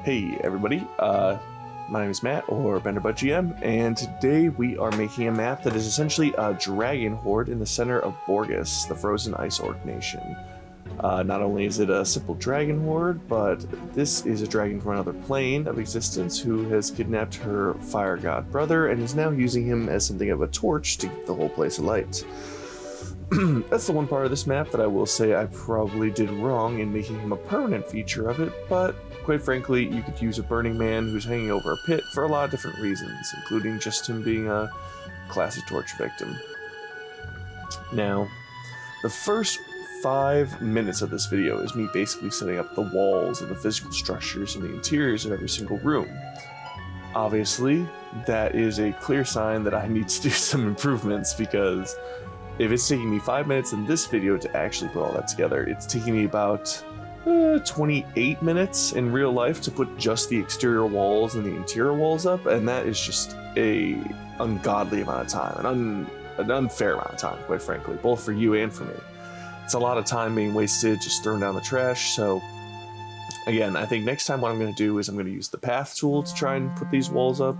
Hey everybody, my name is Matt, or Benderbutt GM, and today we are making a map that is essentially a dragon horde in the center of Borgus, the frozen ice orc nation. Not only is it a simple dragon horde, but this is a dragon from another plane of existence who has kidnapped her fire god brother and is now using him as something of a torch to keep the whole place alight. That's the one part of this map that I will say I probably did wrong in making him a permanent feature of it, but quite frankly, you could use a burning man who's hanging over a pit for a lot of different reasons, including just him being a classic torch victim. Now, the first 5 minutes of this video is me basically setting up the walls and the physical structures and the interiors of every single room. Obviously, that is a clear sign that I need to do some improvements, because if it's taking me 5 minutes in this video to actually put all that together, it's taking me about 28 minutes in real life to put just the exterior walls and the interior walls up, and that is just a ungodly amount of time, an unfair amount of time, quite frankly, both for you and for me. It's a lot of time being wasted just throwing down the trash. So again, I think next time what I'm going to do is I'm going to use the path tool to try and put these walls up,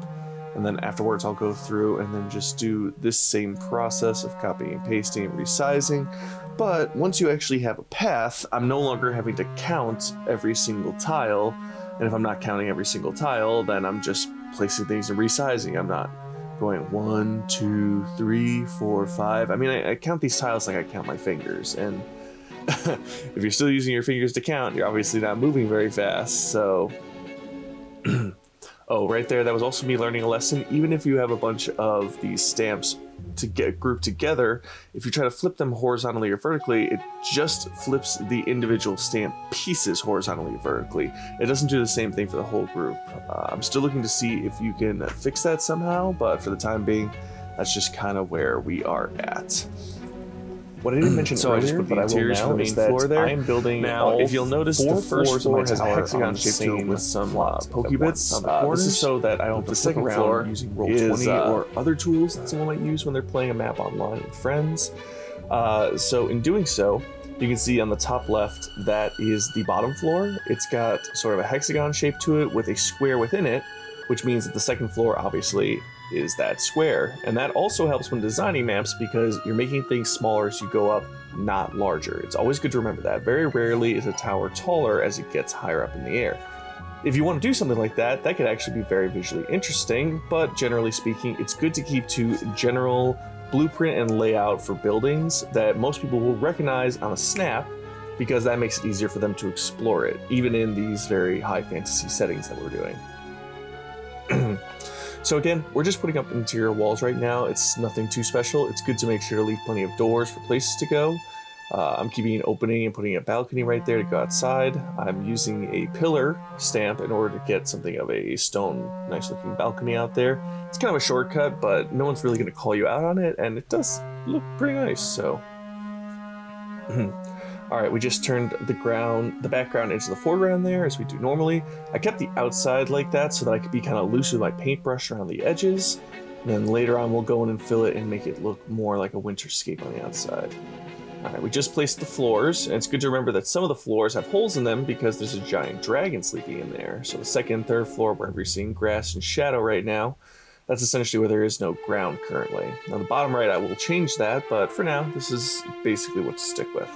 and then afterwards I'll go through and then just do this same process of copying and pasting and resizing. But once you actually have a path, I'm no longer having to count every single tile, and if I'm not counting every single tile, then I'm just placing things and resizing. I'm not going 1, 2, 3, 4, 5. I mean, I count these tiles like I count my fingers, and if you're still using your fingers to count, you're obviously not moving very fast, so oh, right there, that was also me learning a lesson. Even if you have a bunch of these stamps to get grouped together, if you try to flip them horizontally or vertically, it just flips the individual stamp pieces horizontally or vertically. It doesn't do the same thing for the whole group. I'm still looking to see if you can fix that somehow, but for the time being, that's just kind of where we are at. What I didn't mention earlier, but I will now, for the main floor there. I am building now. If you'll notice, the first floor has a hexagon shape to it with some pokebits on the corners. This is so that I don't have to second floor using Roll20 or other tools that someone might use when they're playing a map online with friends. So in doing so, you can see on the top left that is the bottom floor. It's got sort of a hexagon shape to it with a square within it, which means that the second floor obviously is that square. And that also helps when designing maps, because you're making things smaller as you go up, not larger. It's always good to remember that. Very rarely is a tower taller as it gets higher up in the air. If you want to do something like that, that could actually be very visually interesting, but generally speaking, it's good to keep to general blueprint and layout for buildings that most people will recognize on a snap, because that makes it easier for them to explore it, even in these very high fantasy settings that we're doing. So again, we're just putting up interior walls right now. It's nothing too special. It's good to make sure to leave plenty of doors for places to go. I'm keeping an opening and putting a balcony right there to go outside. I'm using a pillar stamp in order to get something of a stone, nice looking balcony out there. It's kind of a shortcut, but no one's really going to call you out on it, and it does look pretty nice, so. All right, we just turned the background into the foreground there, as we do normally. I kept the outside like that so that I could be kind of loose with my paintbrush around the edges. And then later on, we'll go in and fill it and make it look more like a winterscape on the outside. All right, we just placed the floors, and it's good to remember that some of the floors have holes in them because there's a giant dragon sleeping in there. So the second and third floor, wherever you're seeing grass and shadow right now, that's essentially where there is no ground currently. Now the bottom right, I will change that, but for now, this is basically what to stick with.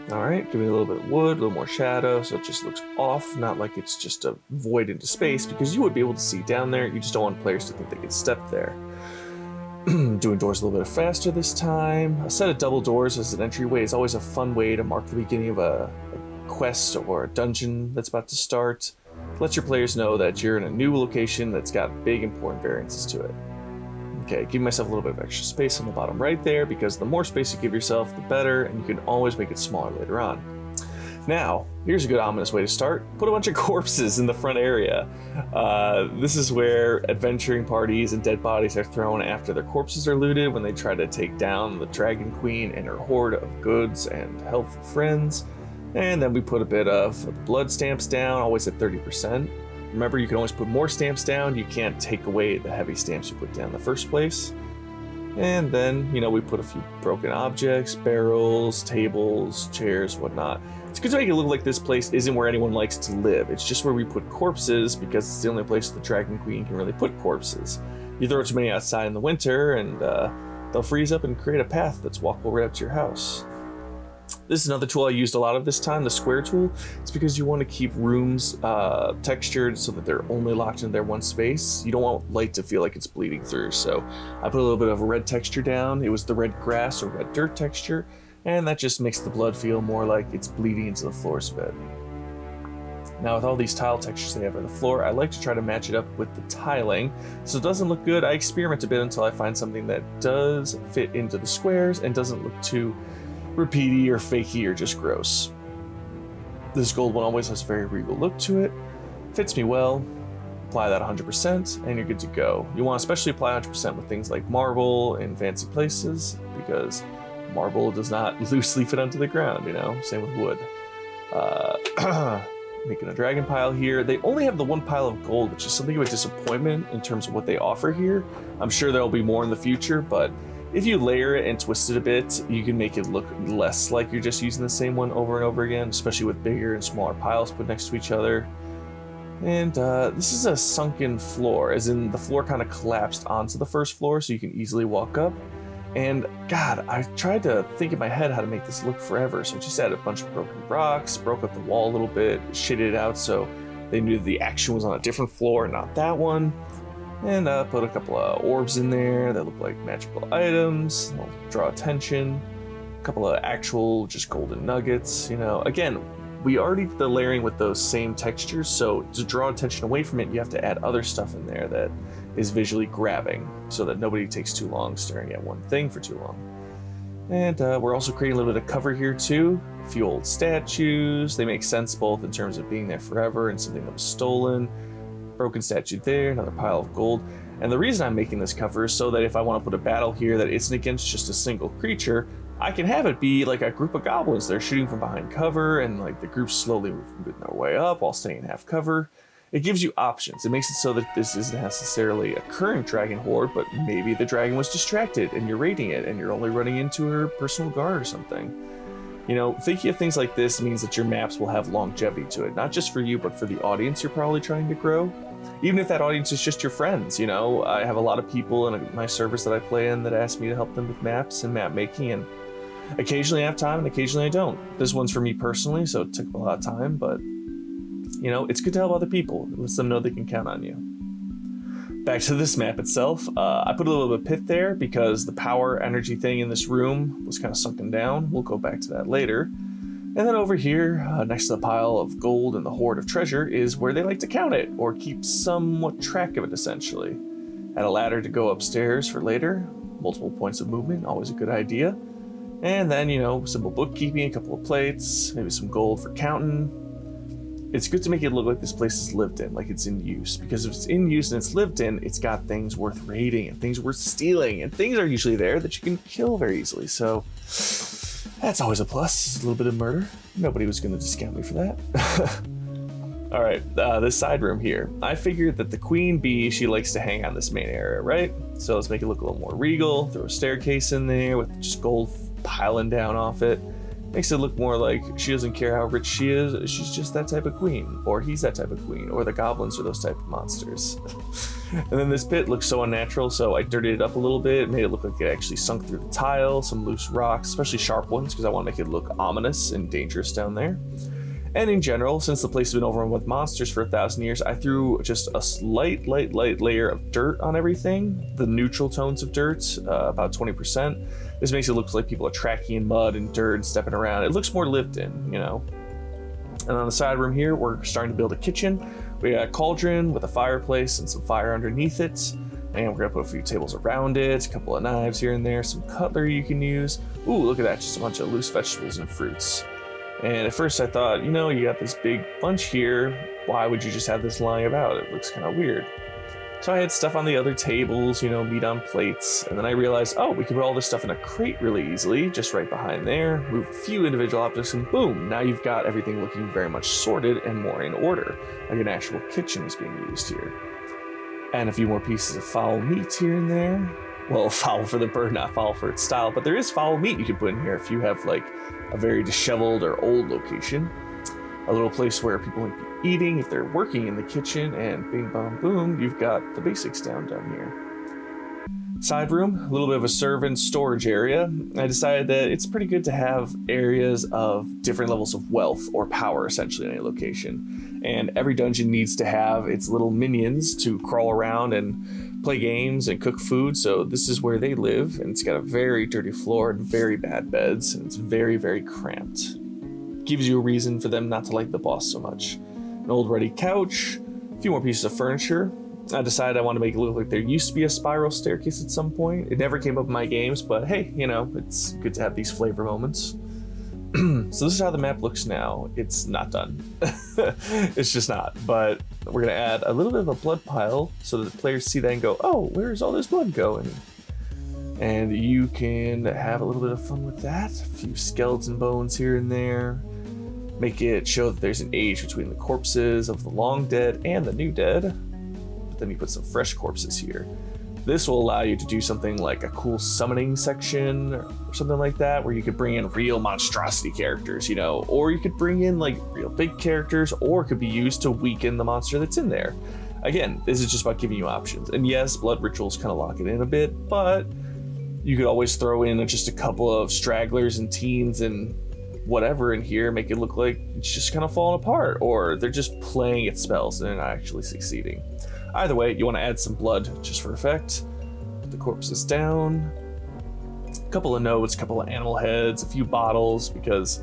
Alright, give me a little bit of wood, a little more shadow, so it just looks off, not like it's just a void into space, because you would be able to see down there, you just don't want players to think they can step there. Doing doors a little bit faster this time. A set of double doors as an entryway is always a fun way to mark the beginning of a quest or a dungeon that's about to start. Let your players know that you're in a new location that's got big important variances to it. Okay, give myself a little bit of extra space on the bottom right there, because the more space you give yourself, the better, and you can always make it smaller later on. Now, here's a good ominous way to start. Put a bunch of corpses in the front area. This is where adventuring parties and dead bodies are thrown after their corpses are looted when they try to take down the Dragon Queen and her horde of goods and helpful friends. And then we put a bit of blood stamps down, always at 30%. Remember, you can always put more stamps down. You can't take away the heavy stamps you put down in the first place. And then, we put a few broken objects, barrels, tables, chairs, whatnot. It's good to make it look like this place isn't where anyone likes to live. It's just where we put corpses because it's the only place the Dragon Queen can really put corpses. You throw too many outside in the winter and they'll freeze up and create a path that's walkable right up to your house. This is another tool I used a lot of this time, the square tool. It's because you want to keep rooms textured so that they're only locked in their one space. You don't want light to feel like it's bleeding through. So I put a little bit of a red texture down. It was the red grass or red dirt texture, and that just makes the blood feel more like it's bleeding into the floors a bit. Now with all these tile textures they have on the floor, I like to try to match it up with the tiling. So it doesn't look good. I experiment a bit until I find something that does fit into the squares and doesn't look too repeaty or fakey or just gross. This gold one always has a very regal look to it. Fits me well. Apply that 100% and you're good to go. You want to especially apply 100% with things like marble in fancy places because marble does not loosely fit onto the ground, you know, same with wood. Making a dragon pile here. They only have the one pile of gold, which is something of a disappointment in terms of what they offer here. I'm sure there'll be more in the future, but if you layer it and twist it a bit, you can make it look less like you're just using the same one over and over again, especially with bigger and smaller piles put next to each other. And this is a sunken floor, as in the floor kind of collapsed onto the first floor so you can easily walk up. And God, I tried to think in my head how to make this look forever, so I just added a bunch of broken rocks, broke up the wall a little bit, shitted it out so they knew the action was on a different floor, not that one. And put a couple of orbs in there that look like magical items. They'll draw attention. A couple of actual just golden nuggets. You know, again, we already did the layering with those same textures, so to draw attention away from it, you have to add other stuff in there that is visually grabbing so that nobody takes too long staring at one thing for too long. And we're also creating a little bit of cover here too. A few old statues. They make sense both in terms of being there forever and something that was stolen. Broken statue there, another pile of gold. And the reason I'm making this cover is so that if I want to put a battle here that isn't against just a single creature, I can have it be like a group of goblins. They're shooting from behind cover and like the group's slowly moving their way up while staying in half cover. It gives you options. It makes it so that this isn't necessarily a current dragon horde, but maybe the dragon was distracted and you're raiding it and you're only running into her personal guard or something. You know, thinking of things like this means that your maps will have longevity to it, not just for you, but for the audience you're probably trying to grow. Even if that audience is just your friends, you know, I have a lot of people in my servers that I play in that ask me to help them with maps and map making, and occasionally I have time and occasionally I don't. This one's for me personally, so it took a lot of time, but, you know, it's good to help other people. It lets them know they can count on you. Back to this map itself, I put a little bit of pit there because the power energy thing in this room was kind of sunken down. We'll go back to that later. And then over here, next to the pile of gold and the hoard of treasure, is where they like to count it, or keep somewhat track of it, essentially. Add a ladder to go upstairs for later. Multiple points of movement, always a good idea. And then, you know, simple bookkeeping, a couple of plates, maybe some gold for counting. It's good to make it look like this place is lived in, like it's in use. Because if it's in use and it's lived in, it's got things worth raiding and things worth stealing. And things are usually there that you can kill very easily. So that's always a plus. It's a little bit of murder. Nobody was going to discount me for that. All right, this side room here. I figured that the queen bee, she likes to hang on this main area, right? So let's make it look a little more regal. Throw a staircase in there with just gold piling down off it. Makes it look more like she doesn't care how rich she is. She's just that type of queen, or he's that type of queen, or the goblins are those type of monsters. And then this pit looks so unnatural, so I dirtied it up a little bit, made it look like it actually sunk through the tile, some loose rocks, especially sharp ones, because I want to make it look ominous and dangerous down there. And in general, since the place has been overrun with monsters for 1,000 years, I threw just a light layer of dirt on everything, the neutral tones of dirt, about 20%. This makes it look like people are tracking in mud and dirt and stepping around. It looks more lived in, you know. And on the side room here, we're starting to build a kitchen. We got a cauldron with a fireplace and some fire underneath it. And we're gonna put a few tables around it, a couple of knives here and there, some cutlery you can use. Ooh, look at that, just a bunch of loose vegetables and fruits. And at first I thought, you know, you got this big bunch here. Why would you just have this lying about? It looks kind of weird. So I had stuff on the other tables, you know, meat on plates. And then I realized, oh, we could put all this stuff in a crate really easily, just right behind there, move a few individual objects, and boom, now you've got everything looking very much sorted and more in order, like an actual kitchen is being used here. And a few more pieces of foul meat here and there. well, foul for the bird, not foul for its style, but there is foul meat you can put in here if you have like a very disheveled or old location. A little place where people might be eating if they're working in the kitchen, and bing bong boom, you've got the basics down here. Side room, a little bit of a servant storage area. I decided that it's pretty good to have areas of different levels of wealth or power essentially in any location. And every dungeon needs to have its little minions to crawl around and play games and cook food, so this is where they live, and it's got a very dirty floor and very bad beds, and it's very, very cramped. Gives you a reason for them not to like the boss so much. An old ready couch, a few more pieces of furniture. I decided I want to make it look like there used to be a spiral staircase at some point. It never came up in my games, but hey, you know, it's good to have these flavor moments. So this is how the map looks now. It's not done. It's just not. But we're going to add a little bit of a blood pile so that the players see that and go, oh, where's all this blood going? And you can have a little bit of fun with that. A few skeleton bones here and there. Make it show that there's an age between the corpses of the long dead and the new dead. Then you put some fresh corpses here. This will allow you to do something like a cool summoning section or something like that, where you could bring in real monstrosity characters, you know, or you could bring in like real big characters, or it could be used to weaken the monster that's in there. Again, this is just about giving you options. And yes, blood rituals kind of lock it in a bit, but you could always throw in just a couple of stragglers and teens and whatever in here, make it look like it's just kind of falling apart, or they're just playing its spells and they're not actually succeeding. Either way, you want to add some blood just for effect. Put the corpses down. A couple of notes, a couple of animal heads, a few bottles, because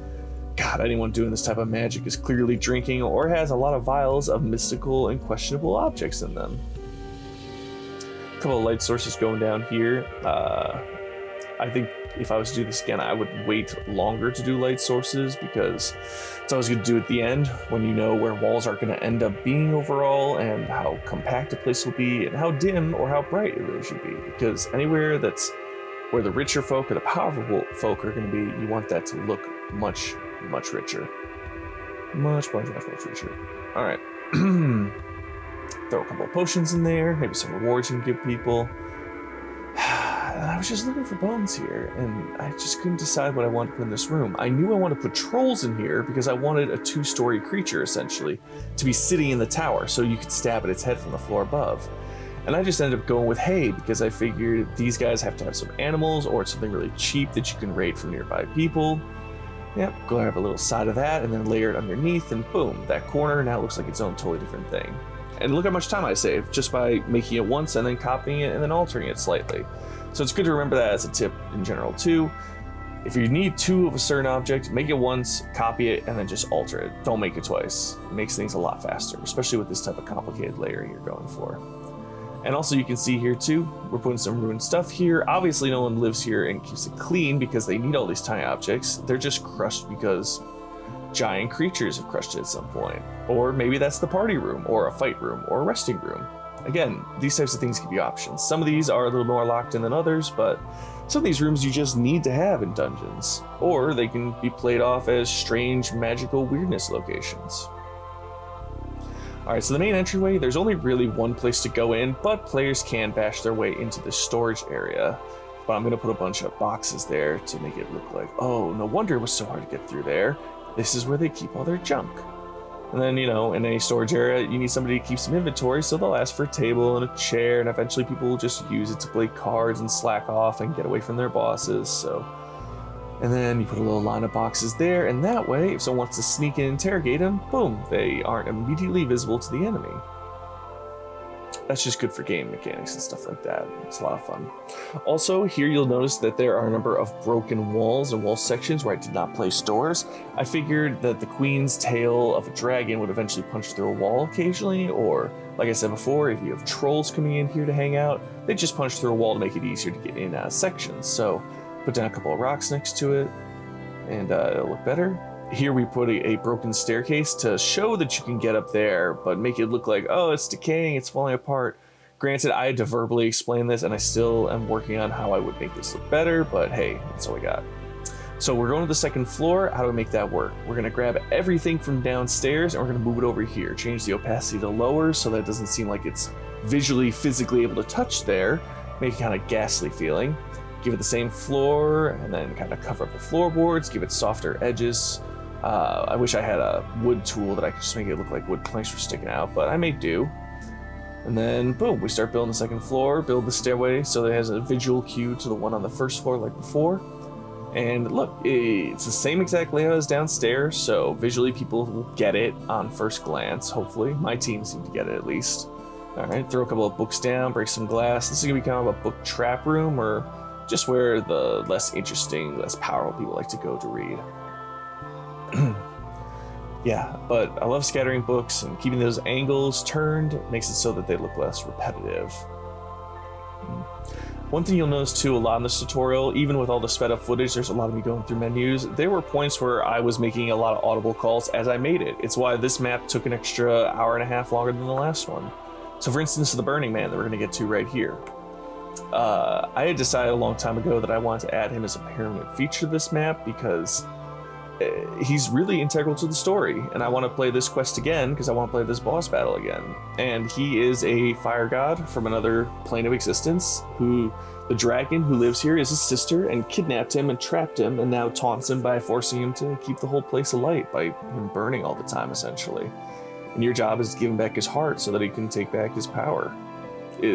God, anyone doing this type of magic is clearly drinking or has a lot of vials of mystical and questionable objects in them. A couple of light sources going down here. I think if I was to do this again, I would wait longer to do light sources, because it's always good to do at the end when you know where walls are going to end up being overall, and how compact a place will be, and how dim or how bright it really should be. Because anywhere that's where the richer folk or the powerful folk are going to be, you want that to look much, much richer. Much richer. All right. Throw a couple of potions in there, maybe some rewards you can give people. I was just looking for bones here, and I just couldn't decide what I wanted to put in this room. I knew I wanted to put trolls in here because I wanted a two-story creature, essentially, to be sitting in the tower so you could stab at its head from the floor above. And I just ended up going with hay because I figured these guys have to have some animals or something really cheap that you can raid from nearby people. Yep, go have a little side of that and then layer it underneath, and boom, that corner now looks like its own totally different thing. And look how much time I saved just by making it once and then copying it and then altering it slightly. So it's good to remember that as a tip in general too. If you need two of a certain object, make it once, copy it, and then just alter it. Don't make it twice. It makes things a lot faster, especially with this type of complicated layering you're going for. And also you can see here too, we're putting some ruined stuff here. Obviously no one lives here and keeps it clean because they need all these tiny objects. They're just crushed because giant creatures have crushed it at some point. Or maybe that's the party room, or a fight room, or a resting room. Again, these types of things give you options. Some of these are a little more locked in than others, but some of these rooms you just need to have in dungeons. Or they can be played off as strange, magical weirdness locations. Alright, so the main entryway, there's only really one place to go in, but players can bash their way into the storage area. But I'm going to put a bunch of boxes there to make it look like, oh, no wonder it was so hard to get through there. This is where they keep all their junk. And then, you know, in any storage area, you need somebody to keep some inventory, so they'll ask for a table and a chair, and eventually people will just use it to play cards and slack off and get away from their bosses, so. And then you put a little line of boxes there, and that way, if someone wants to sneak in and interrogate them, boom, they aren't immediately visible to the enemy. That's just good for game mechanics and stuff like that. It's a lot of fun. Also, here you'll notice that there are a number of broken walls and wall sections where I did not place doors. I figured that the queen's tail of a dragon would eventually punch through a wall occasionally, or, like I said before, if you have trolls coming in here to hang out, they just punch through a wall to make it easier to get in and out of sections. So, put down a couple of rocks next to it, and it'll look better. Here we put a broken staircase to show that you can get up there, but make it look like, oh, it's decaying, it's falling apart. Granted, I had to verbally explain this, and I still am working on how I would make this look better, but hey, that's all we got. So we're going to the second floor. How do we make that work? We're going to grab everything from downstairs, and we're going to move it over here. Change the opacity to lower so that it doesn't seem like it's visually, physically able to touch there. make it kind of ghastly feeling. Give it the same floor, and then kind of cover up the floorboards, give it softer edges. I wish I had a wood tool that I could just make it look like wood planks were sticking out, but I may do. And then, boom, we start building the second floor, build the stairway so that it has a visual cue to the one on the first floor like before. And look, it's the same exact layout as downstairs, so visually people will get it on first glance, hopefully. My team seemed to get it at least. All right, throw a couple of books down, break some glass. This is gonna be kind of a book trap room, or just where the less interesting, less powerful people like to go to read. Yeah, but I love scattering books, and keeping those angles turned makes it so that they look less repetitive. One thing you'll notice too a lot in this tutorial, even with all the sped up footage, there's a lot of me going through menus. There were points where I was making a lot of audible calls as I made it. It's why this map took an extra hour and a half longer than the last one. So for instance, the Burning Man that we're gonna get to right here. I had decided a long time ago that I wanted to add him as a permanent feature to this map because he's really integral to the story, and I want to play this quest again because I want to play this boss battle again. And he is a fire god from another plane of existence who the dragon who lives here is his sister and kidnapped him and trapped him and now taunts him by forcing him to keep the whole place alight by him burning all the time essentially. And your job is to give him back his heart so that he can take back his power.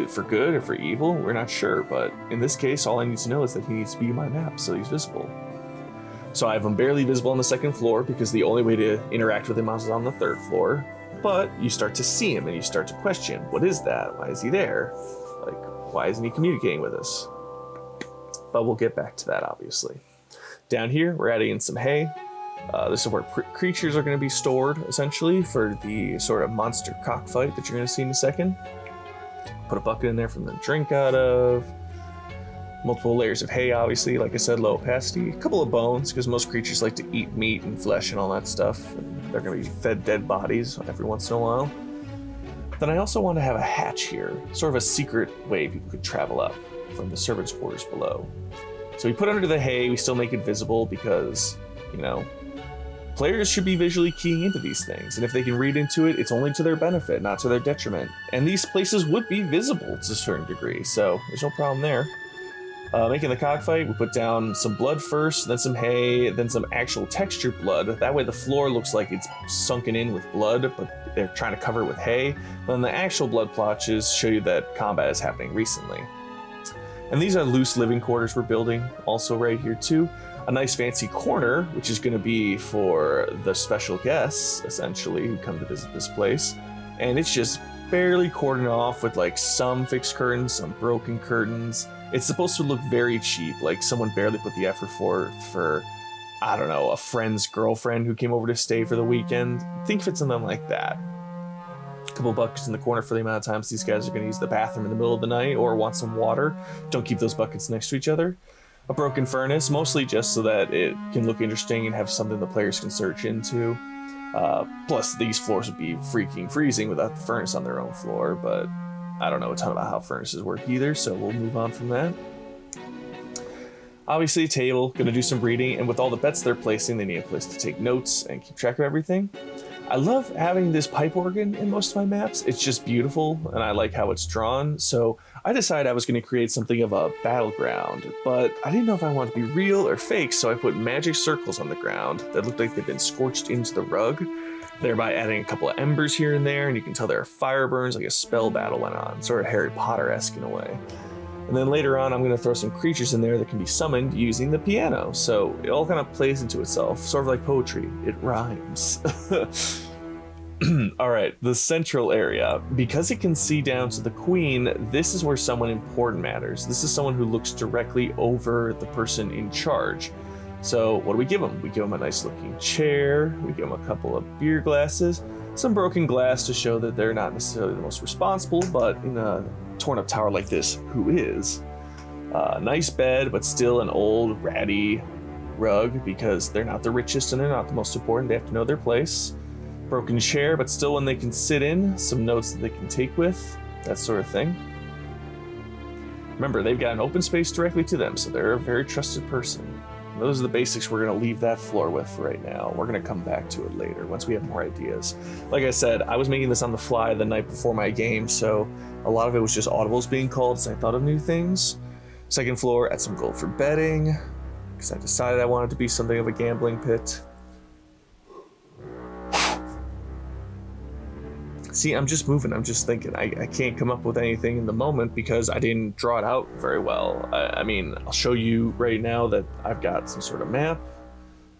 For good or for evil, we're not sure, but in this case all I need to know is that he needs to be in my map so he's visible. So I have him barely visible on the second floor because the only way to interact with him is on the third floor. But you start to see him and you start to question, what is that? Why is he there? Like, why isn't he communicating with us? But we'll get back to that, obviously. Down here, we're adding in some hay. This is where creatures are going to be stored, essentially, for the sort of monster cockfight that you're going to see in a second. Put a bucket in there for them to drink out of. Multiple layers of hay, obviously, like I said, low opacity. A couple of bones, because most creatures like to eat meat and flesh and all that stuff. And they're going to be fed dead bodies every once in a while. Then I also want to have a hatch here, sort of a secret way people could travel up from the servants' quarters below. So we put under the hay, we still make it visible because, you know, players should be visually keying into these things. And if they can read into it, it's only to their benefit, not to their detriment. And these places would be visible to a certain degree, so there's no problem there. Making the cockfight, we put down some blood first, then some hay, then some actual textured blood. That way the floor looks like it's sunken in with blood, but they're trying to cover it with hay. Then the actual blood plotches show you that combat is happening recently. And these are loose living quarters we're building, also right here too. A nice fancy corner, which is going to be for the special guests, essentially, who come to visit this place. And it's just barely cordoned off with like some fixed curtains, some broken curtains. It's supposed to look very cheap, like someone barely put the effort for, I don't know, a friend's girlfriend who came over to stay for the weekend. Think of it something like that. A couple buckets in the corner for the amount of times these guys are going to use the bathroom in the middle of the night or want some water. Don't keep those buckets next to each other. A broken furnace, mostly just so that it can look interesting and have something the players can search into. Plus, these floors would be freaking freezing without the furnace on their own floor, but I don't know a ton about how furnaces work either, so we'll move on from that. Obviously, a table, gonna do some reading, and with all the bets they're placing, they need a place to take notes and keep track of everything. I love having this pipe organ in most of my maps. It's just beautiful, and I like how it's drawn, so I decided I was gonna create something of a battleground, but I didn't know if I wanted to be real or fake, so I put magic circles on the ground that looked like they'd been scorched into the rug, thereby adding a couple of embers here and there, and you can tell there are fire burns like a spell battle went on, sort of Harry Potter-esque in a way. And then later on, I'm going to throw some creatures in there that can be summoned using the piano, so it all kind of plays into itself, sort of like poetry. It rhymes. Alright, the central area. Because it can see down to the queen, this is where someone important matters. This is someone who looks directly over the person in charge. So what do we give them? We give them a nice looking chair, we give them a couple of beer glasses, some broken glass to show that they're not necessarily the most responsible, but in a torn up tower like this, who is? Nice bed, but still an old ratty rug because they're not the richest and they're not the most important, they have to know their place. Broken chair, but still one they can sit in, some notes that they can take with, that sort of thing. Remember, they've got an open space directly to them, so they're a very trusted person. Those are the basics we're going to leave that floor with for right now. We're going to come back to it later once we have more ideas. Like I said, I was making this on the fly the night before my game, so a lot of it was just audibles being called as I thought of new things. Second floor, add some gold for betting, because I decided I wanted it to be something of a gambling pit. See, I'm just moving, I'm just thinking. I can't come up with anything in the moment because I didn't draw it out very well. I mean, I'll show you right now that I've got some sort of map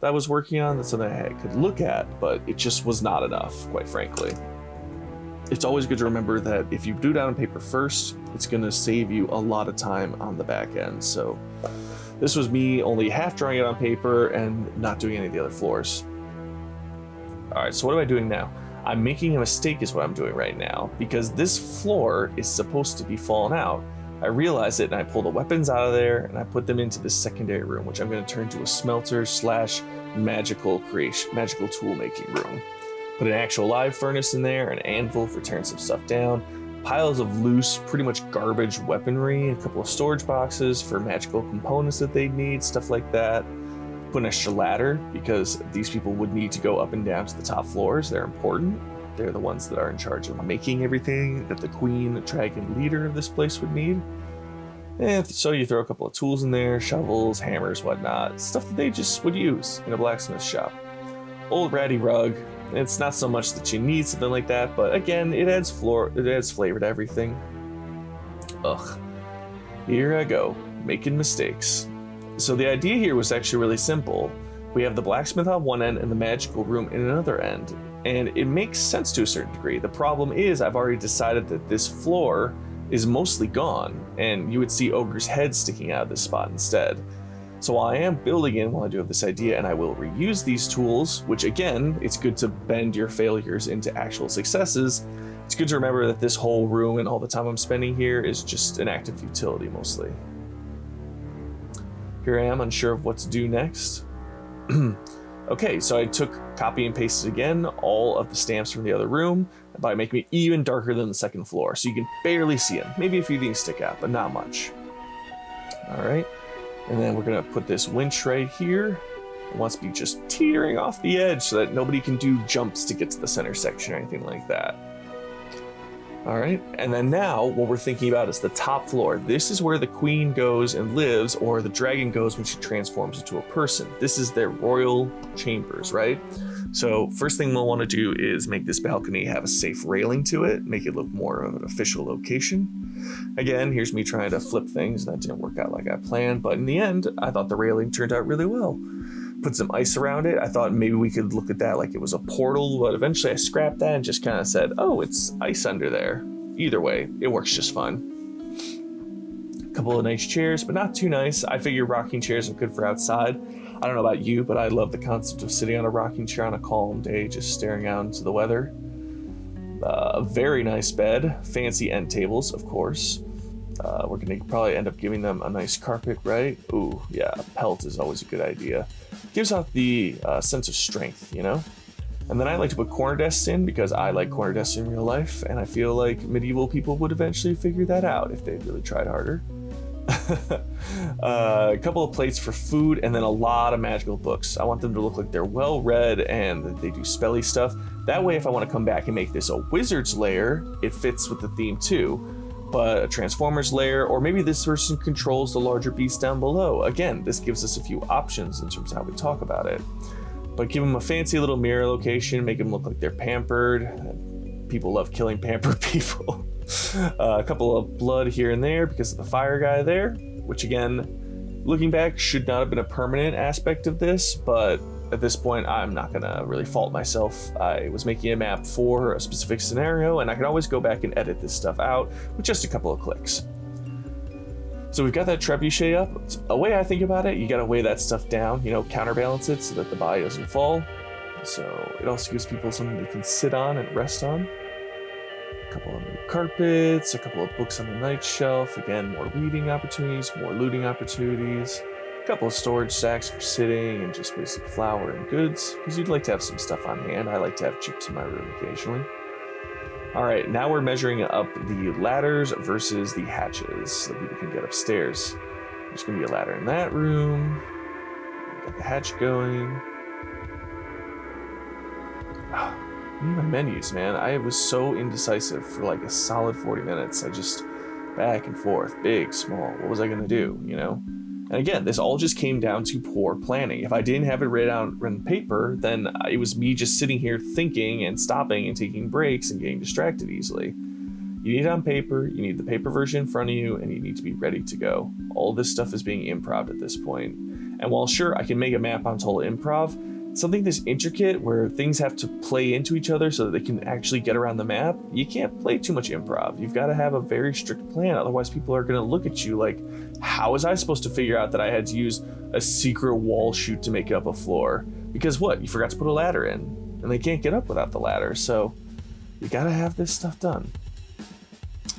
that I was working on. That's something I could look at, but it just was not enough, quite frankly. It's always good to remember that if you do it out on paper first, it's going to save you a lot of time on the back end. So this was me only half drawing it on paper and not doing any of the other floors. All right, so what am I doing now? I'm making a mistake is what I'm doing right now, because this floor is supposed to be falling out. I realized it and I pulled the weapons out of there and I put them into this secondary room, which I'm going to turn to a smelter / magical tool making room. Put an actual live furnace in there, an anvil for tearing some stuff down, piles of loose, pretty much garbage weaponry, a couple of storage boxes for magical components that they need, stuff like that. Put an extra ladder because these people would need to go up and down to the top floors. They're important. They're the ones that are in charge of making everything that the queen, the dragon leader of this place would need. And so you throw a couple of tools in there, shovels, hammers, whatnot, stuff that they just would use in a blacksmith shop. Old ratty rug. It's not so much that you need something like that, but again, it adds flavor to everything. Ugh. Here I go, making mistakes. So the idea here was actually really simple. We have the blacksmith on one end and the magical room in another end, and it makes sense to a certain degree. The problem is I've already decided that this floor is mostly gone, and you would see Ogre's head sticking out of this spot instead. So while I am building in, while I do have this idea, and I will reuse these tools, which again, it's good to bend your failures into actual successes, it's good to remember that this whole room and all the time I'm spending here is just an act of futility mostly. Here I am, unsure of what to do next. Okay, so I took, copy and pasted again all of the stamps from the other room by making it even darker than the second floor, so you can barely see them. Maybe a few things stick out, but not much. All right, and then we're gonna put this winch right here. It wants to be just teetering off the edge so that nobody can do jumps to get to the center section or anything like that. All right, and then now what we're thinking about is the top floor. This is where the queen goes and lives, or the dragon goes when she transforms into a person. This is their royal chambers, right? So first thing we'll want to do is make this balcony have a safe railing to it, make it look more of an official location. Again, here's me trying to flip things. That didn't work out like I planned, but in the end, I thought the railing turned out really well. Put some ice around it. I thought maybe we could look at that like it was a portal, but eventually I scrapped that and just kind of said, oh, it's ice under there. Either way, it works just fine. A couple of nice chairs, but not too nice. I figure rocking chairs are good for outside. I don't know about you, but I love the concept of sitting on a rocking chair on a calm day, just staring out into the weather. A very nice bed, fancy end tables, of course. We're gonna probably end up giving them a nice carpet, right? Ooh, yeah, a pelt is always a good idea. Gives out the sense of strength, you know? And then I like to put corner desks in because I like corner desks in real life, and I feel like medieval people would eventually figure that out if they really tried harder. A couple of plates for food, and then a lot of magical books. I want them to look like they're well read and that they do spelly stuff. That way, if I want to come back and make this a wizard's lair, it fits with the theme too. But a Transformers lair, or maybe this person controls the larger beast down below. Again, this gives us a few options in terms of how we talk about it. But give them a fancy little mirror location, make them look like they're pampered. People love killing pampered people. A couple of blood here and there because of the fire guy there, which again, looking back, should not have been a permanent aspect of this, but at this point, I'm not gonna really fault myself. I was making a map for a specific scenario, and I can always go back and edit this stuff out with just a couple of clicks. So we've got that trebuchet up. A way I think about it, you gotta weigh that stuff down, you know, counterbalance it so that the body doesn't fall. So it also gives people something they can sit on and rest on. A couple of new carpets, a couple of books on the night shelf. Again, more reading opportunities, more looting opportunities. A couple of storage sacks for sitting and just basic flour and goods, because you'd like to have some stuff on hand. I like to have chips in my room occasionally. All right, now we're measuring up the ladders versus the hatches so that people can get upstairs. There's gonna be a ladder in that room, Got the hatch going. My menus, man. I was so indecisive for like a solid 40 minutes. I just back and forth, big, small. What was I gonna do, you know? And again, this all just came down to poor planning. If I didn't have it written out on paper, then it was me just sitting here thinking and stopping and taking breaks and getting distracted easily. You need it on paper, you need the paper version in front of you, and you need to be ready to go. All this stuff is being improv at this point. And while sure, I can make a map on total improv, something this intricate where things have to play into each other so that they can actually get around the map, you can't play too much improv. You've got to have a very strict plan, otherwise people are going to look at you like, how was I supposed to figure out that I had to use a secret wall chute to make up a floor? Because what? You forgot to put a ladder in, and they can't get up without the ladder, so you got to have this stuff done.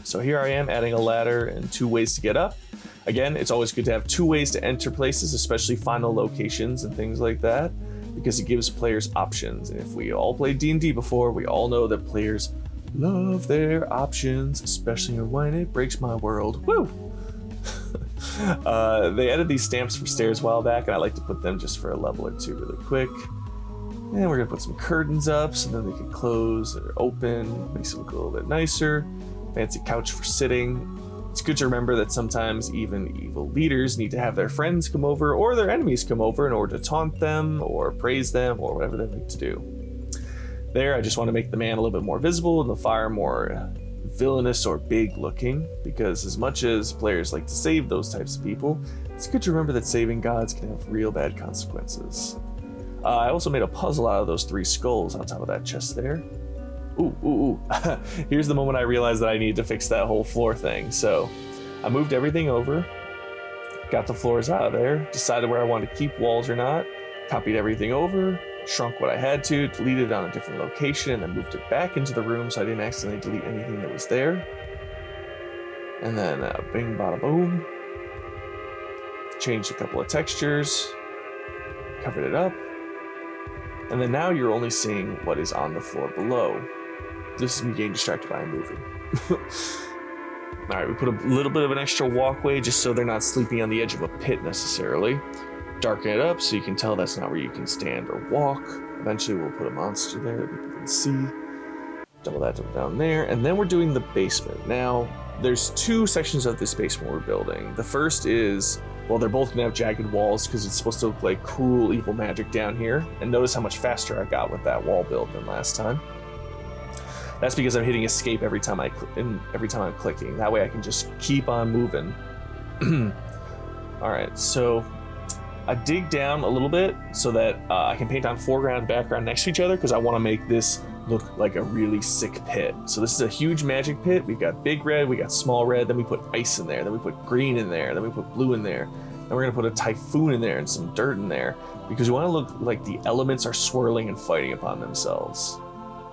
So here I am adding a ladder and 2 ways to get up. Again, it's always good to have 2 ways to enter places, especially final locations and things like that, because it gives players options. And if we all played D&D before, we all know that players love their options, especially when it breaks my world. Woo! They added these stamps for stairs a while back, and I like to put them just for a level or 2 really quick. And we're gonna put some curtains up so then they can close or open, makes it look a little bit nicer. Fancy couch for sitting. It's good to remember that sometimes even evil leaders need to have their friends come over or their enemies come over in order to taunt them or praise them or whatever they like to do. There, I just want to make the man a little bit more visible and the fire more villainous or big looking, because as much as players like to save those types of people, it's good to remember that saving gods can have real bad consequences. I also made a puzzle out of those 3 skulls on top of that chest there. Ooh. Here's the moment I realized that I needed to fix that whole floor thing. So I moved everything over, got the floors out of there, decided where I wanted to keep walls or not, copied everything over, shrunk what I had to, deleted it on a different location, and then moved it back into the room so I didn't accidentally delete anything that was there. And then bing, bada, boom. Changed a couple of textures, covered it up. And then now you're only seeing what is on the floor below. This is me getting distracted by a movie. All right, we put a little bit of an extra walkway just so they're not sleeping on the edge of a pit necessarily. Darken it up so you can tell that's not where you can stand or walk. Eventually we'll put a monster there that people can see. Double that down there. And then we're doing the basement. Now, there's 2 sections of this basement we're building. The first is, well, they're both gonna have jagged walls because it's supposed to look like cruel, evil magic down here. And notice how much faster I got with that wall build than last time. That's because I'm hitting escape every time I'm clicking. That way I can just keep on moving. All right, so I dig down a little bit so that I can paint on foreground and background next to each other, because I want to make this look like a really sick pit. So this is a huge magic pit. We've got big red, we got small red, then we put ice in there, then we put green in there, then we put blue in there. Then we're gonna put a typhoon in there and some dirt in there, because we want to look like the elements are swirling and fighting upon themselves.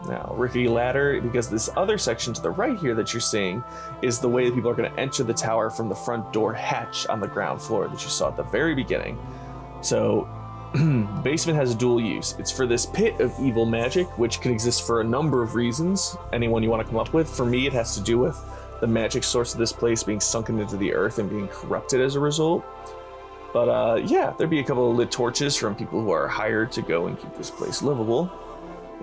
Now, rickety ladder, because this other section to the right here that you're seeing is the way that people are going to enter the tower from the front door hatch on the ground floor that you saw at the very beginning. So, the basement has a dual use. It's for this pit of evil magic, which can exist for a number of reasons, anyone you want to come up with. For me, it has to do with the magic source of this place being sunken into the earth and being corrupted as a result. But yeah, there'd be a couple of lit torches from people who are hired to go and keep this place livable.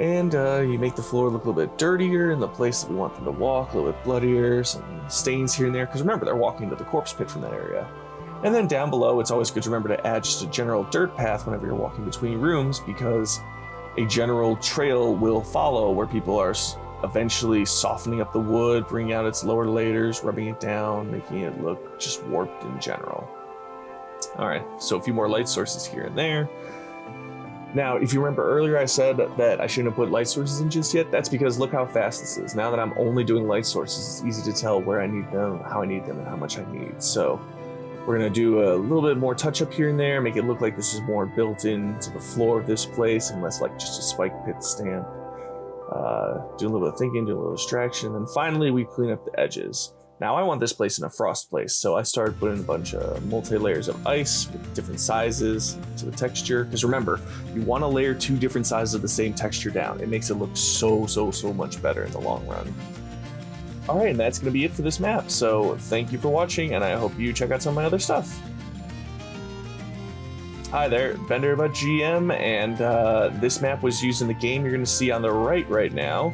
And you make the floor look a little bit dirtier in the place that we want them to walk, a little bit bloodier, some stains here and there, because remember, they're walking into the corpse pit from that area. And then down below, it's always good to remember to add just a general dirt path whenever you're walking between rooms, because a general trail will follow where people are eventually softening up the wood, bringing out its lower layers, rubbing it down, making it look just warped in general. All right, so a few more light sources here and there. Now, if you remember earlier, I said that I shouldn't have put light sources in just yet. That's because look how fast this is. Now that I'm only doing light sources, it's easy to tell where I need them, how I need them, and how much I need. So we're gonna do a little bit more touch up here and there, make it look like this is more built into the floor of this place and less like just a spike pit stamp. Do a little bit of thinking, do a little distraction, and finally we clean up the edges. Now I want this place in a frost place, so I started putting a bunch of multi-layers of ice with different sizes to the texture. Because remember, you want to layer 2 different sizes of the same texture down. It makes it look so much better in the long run. All right, and that's going to be it for this map. So thank you for watching, and I hope you check out some of my other stuff. Hi there, Bender.GM, and this map was used in the game you're going to see on the right now,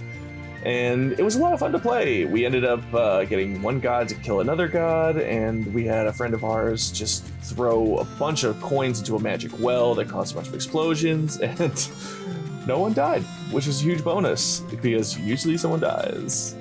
and it was a lot of fun to play. We ended up getting one god to kill another god, and we had a friend of ours just throw a bunch of coins into a magic well that caused a bunch of explosions, and no one died, which was a huge bonus, because usually someone dies.